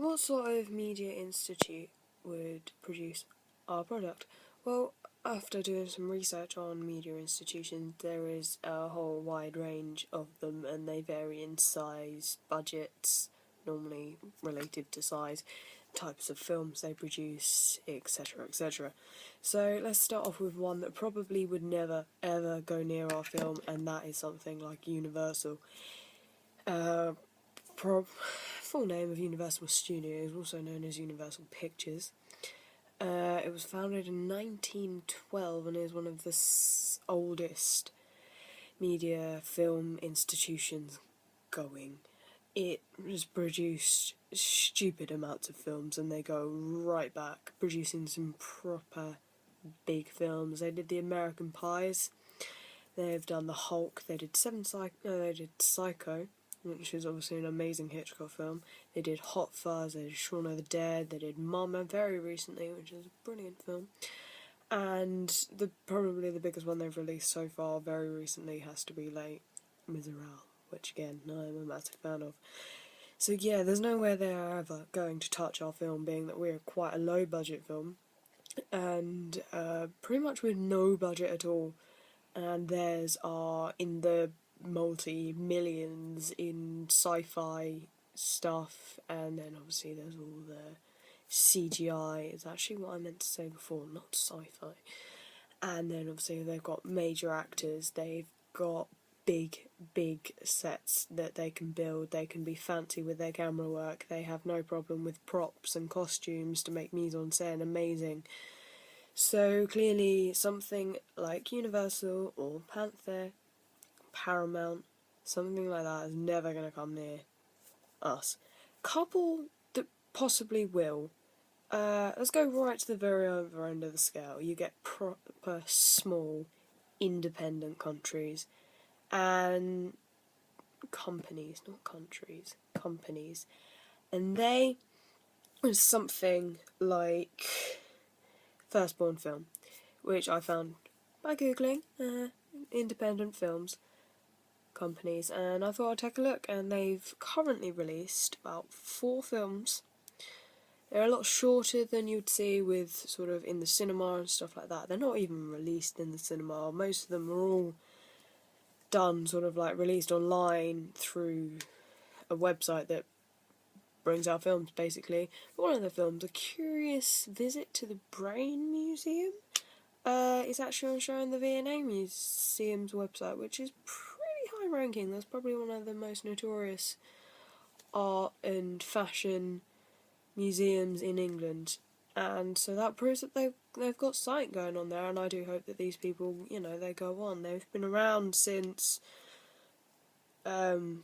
What sort of media institute would produce our product? Well, after doing some research on media institutions, there is a whole wide range of them, and they vary in size, budgets, normally related to size, types of films they produce, etc., etc. So let's start off with one that probably would never ever go near our film, and that is something like Universal. Uh, Full name of Universal Studios, also known as Universal Pictures. It was founded in 1912 and is one of the oldest media film institutions going. It has produced stupid amounts of films, and they go right back, producing some proper big films. They did the American Pies, they've done the Hulk, they did they did Psycho, which is obviously an amazing Hitchcock film. They did Hot Fuzz, they did Shaun of the Dead, they did Mama very recently, which is a brilliant film. And probably the biggest one they've released so far very recently has to be Les Miserables, which again, I'm a massive fan of. So yeah, there's no way they're ever going to touch our film, being that we're quite a low budget film, and pretty much with no budget at all. And theirs are in the multi-millions in sci-fi stuff, and then obviously there's all the CGI, is actually what I meant to say before, not sci-fi. And then obviously they've got major actors, they've got big sets that they can build, they can be fancy with their camera work, they have no problem with props and costumes to make mise-en-scène amazing. So clearly something like Universal or Panther, Paramount, something like that is never going to come near us. Couple that possibly will. Let's go right to the very other end of the scale. You get proper small, independent countries and companies, not countries, companies. And they is something like Firstborn Film, which I found by googling independent films companies, and I thought I'd take a look, and they've currently released about 4 films. They're a lot shorter than you'd see with sort of in the cinema and stuff like that. They're not even released in the cinema. Most of them are all done sort of like released online through a website that brings out films, basically. But one of the films, A Curious Visit to the Brain Museum, is actually on show on the V&A Museum's website, which is pretty high ranking. That's probably one of the most notorious art and fashion museums in England, and so that proves that they've got something going on there. And I do hope that these people, they go on. They've been around since, well,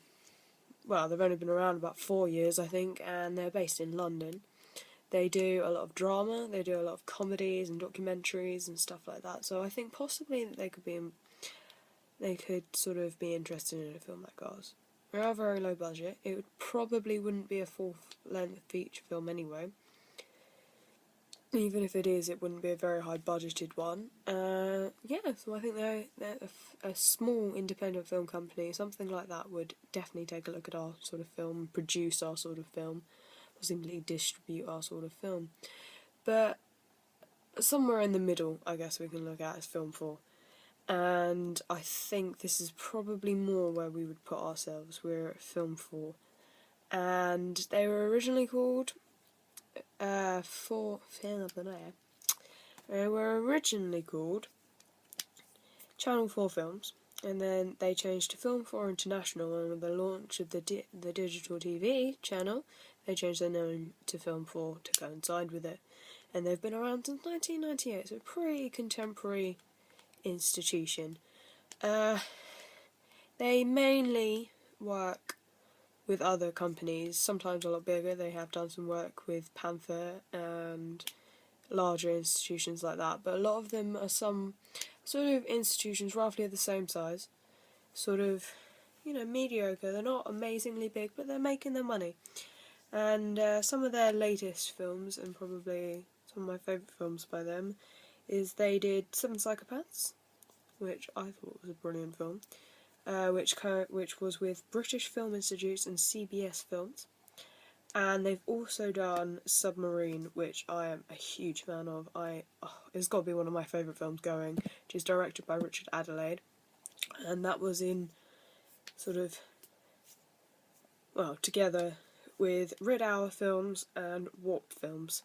they've only been around about 4 years, I think, and they're based in London. They do a lot of drama, they do a lot of comedies and documentaries and stuff like that. So I think possibly that they could sort of be interested in a film like ours. We are very low budget. It probably wouldn't be a full-length feature film anyway. Even if it is, it wouldn't be a very high-budgeted one. So I think they're a small independent film company. Something like that would definitely take a look at our sort of film, produce our sort of film, possibly distribute our sort of film. But somewhere in the middle, I guess we can look at as Film 4. And I think this is probably more where we would put ourselves. We're at Film 4. And they were originally called They were originally called Channel 4 Films, and then they changed to Film 4 International, and with the launch of the digital TV channel, they changed their name to Film 4 to coincide with it. And they've been around since 1998, so a pretty contemporary institution. They mainly work with other companies, sometimes a lot bigger. They have done some work with Panther and larger institutions like that, but a lot of them are some sort of institutions roughly of the same size, sort of, mediocre. They're not amazingly big, but they're making their money. And some of their latest films, and probably some of my favourite films by them, is they did Seven Psychopaths, which I thought was a brilliant film, which was with British Film Institute and CBS Films. And they've also done Submarine, which I am a huge fan of. It's got to be one of my favourite films going, which is directed by Richard Adelaide. And that was in sort of, well, together with Red Hour Films and Warp Films,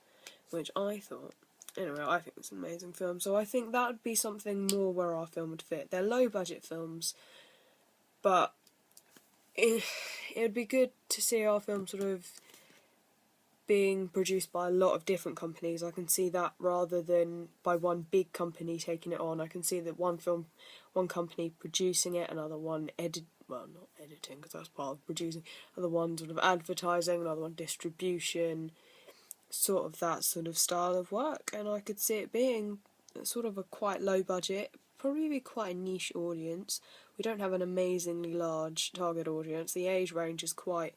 which I thought, anyway, I think it's an amazing film. So I think that would be something more where our film would fit. They're low budget films, but it would be good to see our film sort of being produced by a lot of different companies. I can see that rather than by one big company taking it on. I can see that one company producing it, another one not editing because that's part of producing, another one sort of advertising, another one distribution, sort of that sort of style of work. And I could see it being sort of a quite low budget, probably be quite a niche audience. We don't have an amazingly large target audience. The age range is quite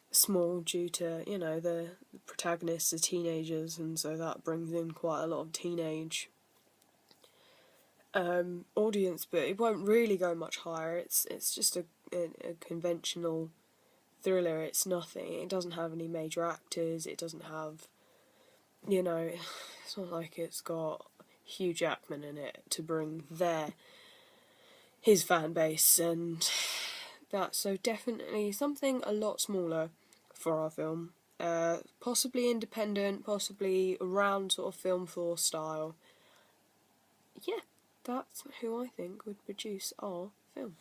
small due to, the protagonists are teenagers, and so that brings in quite a lot of teenage audience, but it won't really go much higher. It's just a conventional thriller. It's nothing. It doesn't have any major actors. It doesn't have, it's not like it's got Hugh Jackman in it to bring his fan base and that. So definitely something a lot smaller for our film. Possibly independent, possibly around sort of Film 4 style. Yeah, that's who I think would produce our film.